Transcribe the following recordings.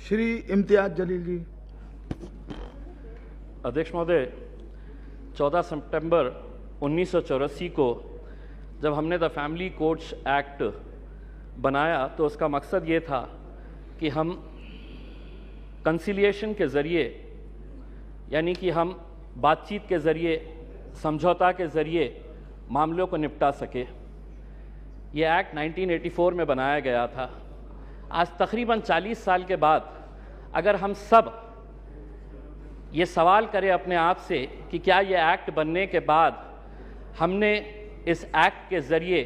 श्री इम्तियाज जलील जी। अध्यक्ष महोदय, 14 सितंबर 1984 को जब हमने द फैमिली कोर्ट्स एक्ट बनाया तो उसका मकसद ये था कि हम कंसिलिएशन के ज़रिए, यानी कि हम बातचीत के ज़रिए, समझौता के ज़रिए मामलों को निपटा सके। ये एक्ट 1984 में बनाया गया था। आज तकरीबन 40 साल के बाद अगर हम सब ये सवाल करें अपने आप से कि क्या ये एक्ट बनने के बाद हमने इस एक्ट के ज़रिए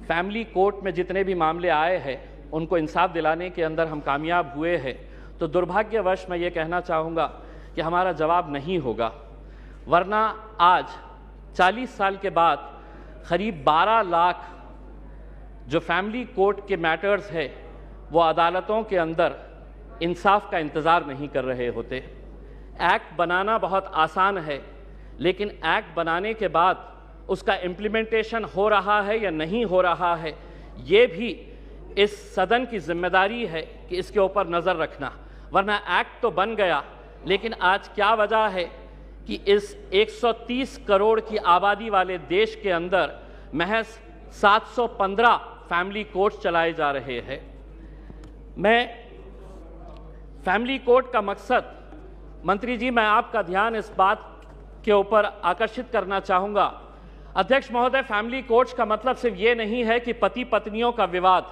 फैमिली कोर्ट में जितने भी मामले आए हैं उनको इंसाफ दिलाने के अंदर हम कामयाब हुए हैं, तो दुर्भाग्यवश मैं ये कहना चाहूँगा कि हमारा जवाब नहीं होगा। वरना आज 40 साल के बाद करीब 12 लाख जो फैमिली कोर्ट के मैटर्स है वो अदालतों के अंदर इंसाफ का इंतज़ार नहीं कर रहे होते। एक्ट बनाना बहुत आसान है, लेकिन एक्ट बनाने के बाद उसका इम्प्लीमेंटेशन हो रहा है या नहीं हो रहा है, ये भी इस सदन की जिम्मेदारी है कि इसके ऊपर नज़र रखना। वरना एक्ट तो बन गया, लेकिन आज क्या वजह है कि इस 130 करोड़ की आबादी वाले देश के अंदर महज 715 फैमिली कोर्ट चलाए जा रहे हैं। मैं फैमिली कोर्ट का मकसद, मंत्री जी, मैं आपका ध्यान इस बात के ऊपर आकर्षित करना चाहूँगा। अध्यक्ष महोदय, फैमिली कोर्ट्स का मतलब सिर्फ ये नहीं है कि पति पत्नियों का विवाद,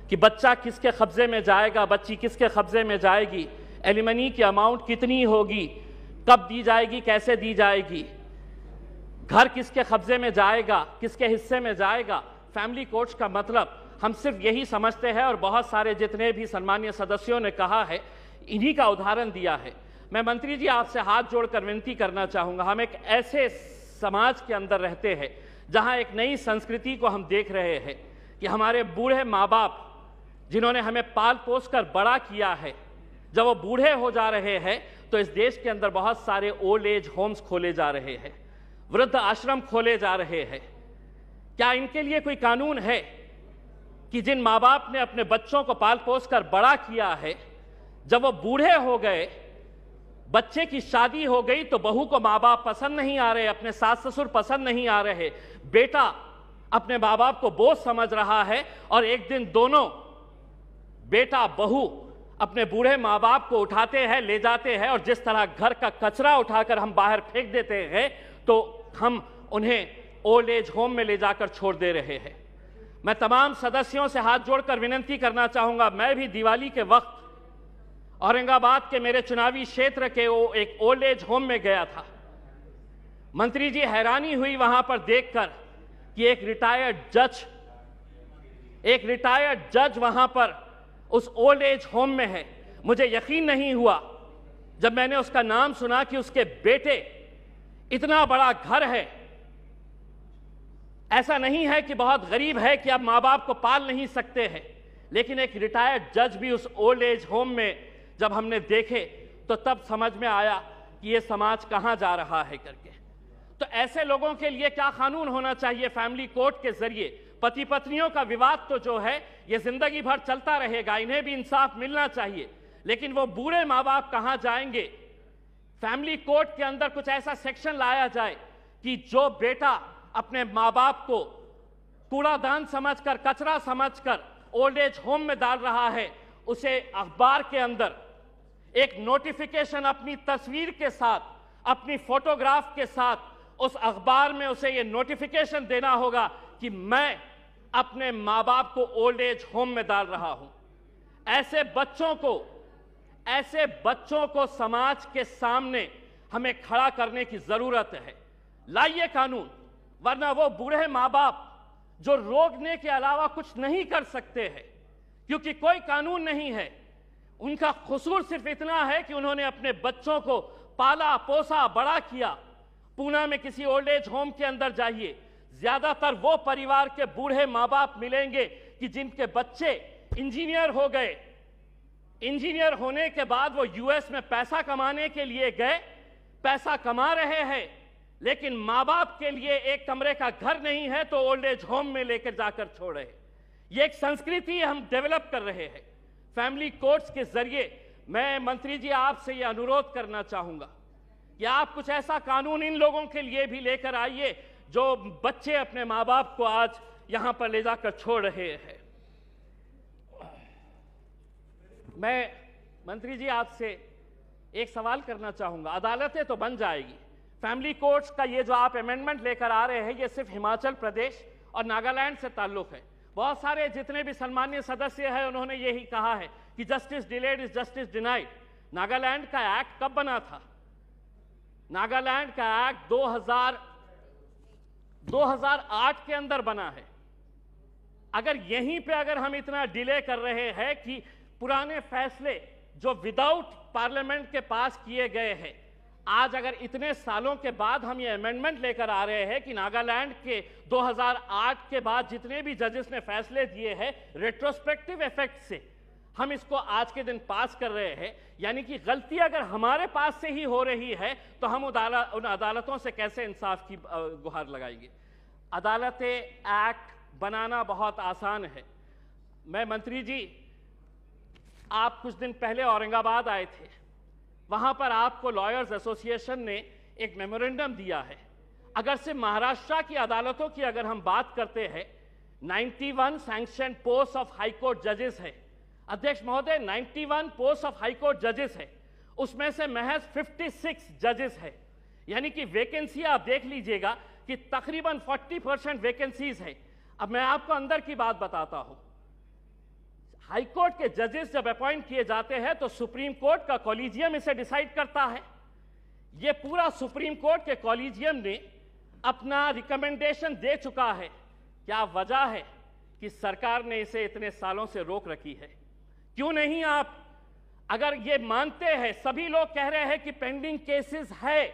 कि बच्चा किसके कब्जे में जाएगा, बच्ची किसके कब्जे में जाएगी, एलिमनी की अमाउंट कितनी होगी, कब दी जाएगी, कैसे दी जाएगी, घर किसके कब्जे में जाएगा, किसके हिस्से में जाएगा। फैमिली कोर्ट्स का मतलब हम सिर्फ यही समझते हैं, और बहुत सारे जितने भी सम्मानीय सदस्यों ने कहा है, इन्हीं का उदाहरण दिया है। मैं मंत्री जी आपसे हाथ जोड़कर विनती करना चाहूँगा, हम एक ऐसे समाज के अंदर रहते हैं जहाँ एक नई संस्कृति को हम देख रहे हैं कि हमारे बूढ़े माँ बाप जिन्होंने हमें पाल पोस कर बड़ा किया है, जब वो बूढ़े हो जा रहे हैं तो इस देश के अंदर बहुत सारे ओल्ड एज होम्स खोले जा रहे हैं, वृद्ध आश्रम खोले जा रहे हैं। क्या इनके लिए कोई कानून है कि जिन माँ बाप ने अपने बच्चों को पाल पोस कर बड़ा किया है, जब वो बूढ़े हो गए, बच्चे की शादी हो गई, तो बहू को माँ बाप पसंद नहीं आ रहे, अपने सास ससुर पसंद नहीं आ रहे, बेटा अपने माँ बाप को बोझ समझ रहा है, और एक दिन दोनों बेटा बहू अपने बूढ़े माँ बाप को उठाते हैं, ले जाते हैं, और जिस तरह घर का कचरा उठाकर हम बाहर फेंक देते हैं, तो हम उन्हें ओल्ड एज होम में ले जाकर छोड़ दे रहे हैं। मैं तमाम सदस्यों से हाथ जोड़कर विनती करना चाहूंगा, मैं भी दिवाली के वक्त औरंगाबाद के मेरे चुनावी क्षेत्र के वो एक ओल्ड एज होम में गया था। मंत्री जी, हैरानी हुई वहां पर देखकर कि एक रिटायर्ड जज वहां पर उस ओल्ड एज होम में है। मुझे यकीन नहीं हुआ जब मैंने उसका नाम सुना कि उसके बेटे, इतना बड़ा घर है, ऐसा नहीं है कि बहुत गरीब है कि अब माँ बाप को पाल नहीं सकते हैं, लेकिन एक रिटायर्ड जज भी उस ओल्ड एज होम में जब हमने देखे तो तब समझ में आया कि ये समाज कहां जा रहा है करके। तो ऐसे लोगों के लिए क्या कानून होना चाहिए? फैमिली कोर्ट के जरिए पति पत्नियों का विवाद तो जो है ये जिंदगी भर चलता रहेगा, इन्हें भी इंसाफ मिलना चाहिए, लेकिन वो बूढ़े माँ बाप कहां जाएंगे? फैमिली कोर्ट के अंदर कुछ ऐसा सेक्शन लाया जाए कि जो बेटा अपने माँ बाप को कूड़ादान समझकर, कचरा समझकर ओल्ड एज होम में डाल रहा है, उसे अखबार के अंदर एक नोटिफिकेशन अपनी तस्वीर के साथ, अपनी फोटोग्राफ के साथ, उस अखबार में उसे ये नोटिफिकेशन देना होगा कि मैं अपने माँ बाप को ओल्ड एज होम में डाल रहा हूं। ऐसे बच्चों को समाज के सामने हमें खड़ा करने की जरूरत है। लाइए कानून, वरना वो बूढ़े माँ बाप जो रोकने के अलावा कुछ नहीं कर सकते हैं, क्योंकि कोई कानून नहीं है, उनका कसूर सिर्फ इतना है कि उन्होंने अपने बच्चों को पाला पोसा बड़ा किया। पूना में किसी ओल्ड एज होम के अंदर जाइए, ज्यादातर वो परिवार के बूढ़े माँ बाप मिलेंगे कि जिनके बच्चे इंजीनियर हो गए, इंजीनियर होने के बाद वो यूएस में पैसा कमाने के लिए गए, पैसा कमा रहे हैं, लेकिन माँ बाप के लिए एक कमरे का घर नहीं है तो ओल्ड एज होम में लेकर जाकर छोड़े। ये एक संस्कृति हम डेवलप कर रहे हैं। फैमिली कोर्ट्स के जरिए मैं मंत्री जी आपसे यह अनुरोध करना चाहूंगा कि आप कुछ ऐसा कानून इन लोगों के लिए भी लेकर आइए जो बच्चे अपने माँ बाप को आज यहां पर ले जाकर छोड़ रहे हैं। मैं मंत्री जी आपसे एक सवाल करना चाहूंगा। अदालतें तो बन जाएगी, फैमिली कोर्ट्स का ये जो आप अमेंडमेंट लेकर आ रहे हैं ये सिर्फ हिमाचल प्रदेश और नागालैंड से ताल्लुक है। बहुत सारे जितने भी सम्मानीय सदस्य हैं उन्होंने यही कहा है कि justice delayed is justice denied. Nagaland का एक्ट कब बना था? नागालैंड का एक्ट 2008 के अंदर बना है। अगर यहीं पे अगर हम इतना डिले कर रहे हैं कि पुराने फैसले जो विदाउट पार्लियामेंट के पास किए गए हैं, आज अगर इतने सालों के बाद हम ये अमेंडमेंट लेकर आ रहे हैं कि नागालैंड के 2008 के बाद जितने भी जजेस ने फैसले दिए हैं रेट्रोस्पेक्टिव इफेक्ट से हम इसको आज के दिन पास कर रहे हैं, यानी कि गलती अगर हमारे पास से ही हो रही है तो हम उन अदालतों से कैसे इंसाफ की गुहार लगाएंगे? अदालतें एक्ट बनाना बहुत आसान है। मैं मंत्री जी, आप कुछ दिन पहले औरंगाबाद आए थे, वहां पर आपको लॉयर्स एसोसिएशन ने एक मेमोरेंडम दिया है। अगर से महाराष्ट्र की अदालतों की अगर हम बात करते हैं, 91 sanction post of high court जजेस है। अध्यक्ष महोदय, 91 पोस्ट ऑफ हाई कोर्ट जजेस है, उसमें से महज 56 जजेस है, यानी कि वैकेंसी आप देख लीजिएगा कि तकरीबन 40% वैकेंसीज है। अब मैं आपको अंदर की बात बताता हूं। हाई कोर्ट के जजेस जब अपॉइंट किए जाते हैं तो सुप्रीम कोर्ट का कॉलेजियम इसे डिसाइड करता है। यह पूरा सुप्रीम कोर्ट के कॉलेजियम ने अपना रिकमेंडेशन दे चुका है। क्या वजह है कि सरकार ने इसे इतने सालों से रोक रखी है? क्यों नहीं आप, अगर ये मानते हैं, सभी लोग कह रहे हैं कि पेंडिंग केसेस है,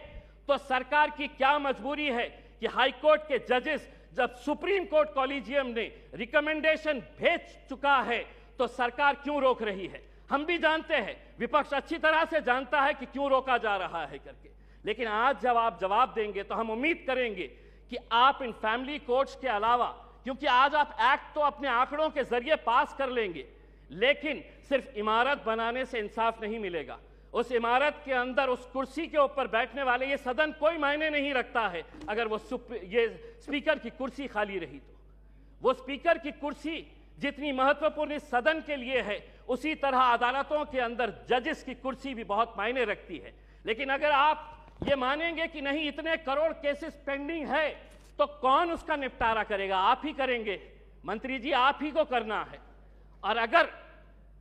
तो सरकार की क्या मजबूरी है कि हाई कोर्ट के जजेस जब सुप्रीम कोर्ट कॉलेजियम ने रिकमेंडेशन भेज चुका है तो सरकार क्यों रोक रही है? हम भी जानते हैं, विपक्ष अच्छी तरह से जानता है कि क्यों रोका जा रहा है करके, लेकिन आज जब आप जवाब देंगे तो हम उम्मीद करेंगे कि आप इन फैमिली कोर्ट्स के अलावा, क्योंकि आज आप एक्ट तो अपने आंकड़ों के जरिए पास कर लेंगे, लेकिन सिर्फ इमारत बनाने से इंसाफ नहीं मिलेगा। उस इमारत के अंदर उस कुर्सी के ऊपर बैठने वाले, ये सदन कोई मायने नहीं रखता है अगर वो ये स्पीकर की कुर्सी खाली रही तो। वो स्पीकर की कुर्सी जितनी महत्वपूर्ण इस सदन के लिए है, उसी तरह अदालतों के अंदर जजेस की कुर्सी भी बहुत मायने रखती है। लेकिन अगर आप ये मानेंगे कि नहीं, इतने करोड़ केसेस पेंडिंग है, तो कौन उसका निपटारा करेगा? आप ही करेंगे मंत्री जी, आप ही को करना है। और अगर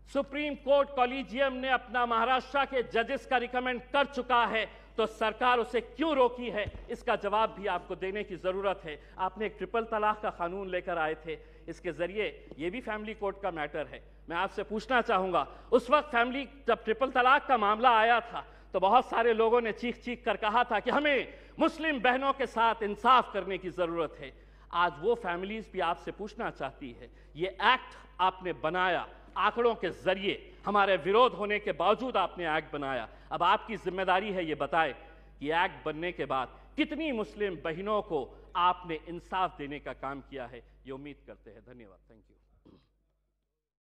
सुप्रीम कोर्ट कॉलेजियम ने अपना महाराष्ट्र के जजेस का रिकमेंड कर चुका है तो सरकार उसे क्यों रोकी है, इसका जवाब भी आपको देने की जरूरत है। आपने एक ट्रिपल तलाक का कानून लेकर आए थे, इसके जरिए ये भी फैमिली कोर्ट का मैटर है। मैं आपसे पूछना चाहूंगा, उस वक्त जब ट्रिपल तलाक का मामला आया था तो बहुत सारे लोगों ने चीख चीख कर कहा था कि हमें मुस्लिम बहनों के साथ इंसाफ करने की जरूरत है। आज वो फैमिलीज भी आपसे पूछना चाहती है, ये एक्ट आपने बनाया आंकड़ों के जरिए, हमारे विरोध होने के बावजूद आपने एक्ट बनाया। अब आपकी जिम्मेदारी है ये बताएं कि एक्ट बनने के बाद कितनी मुस्लिम बहनों को आपने इंसाफ देने का काम किया है। ये उम्मीद करते हैं। धन्यवाद। Thank you.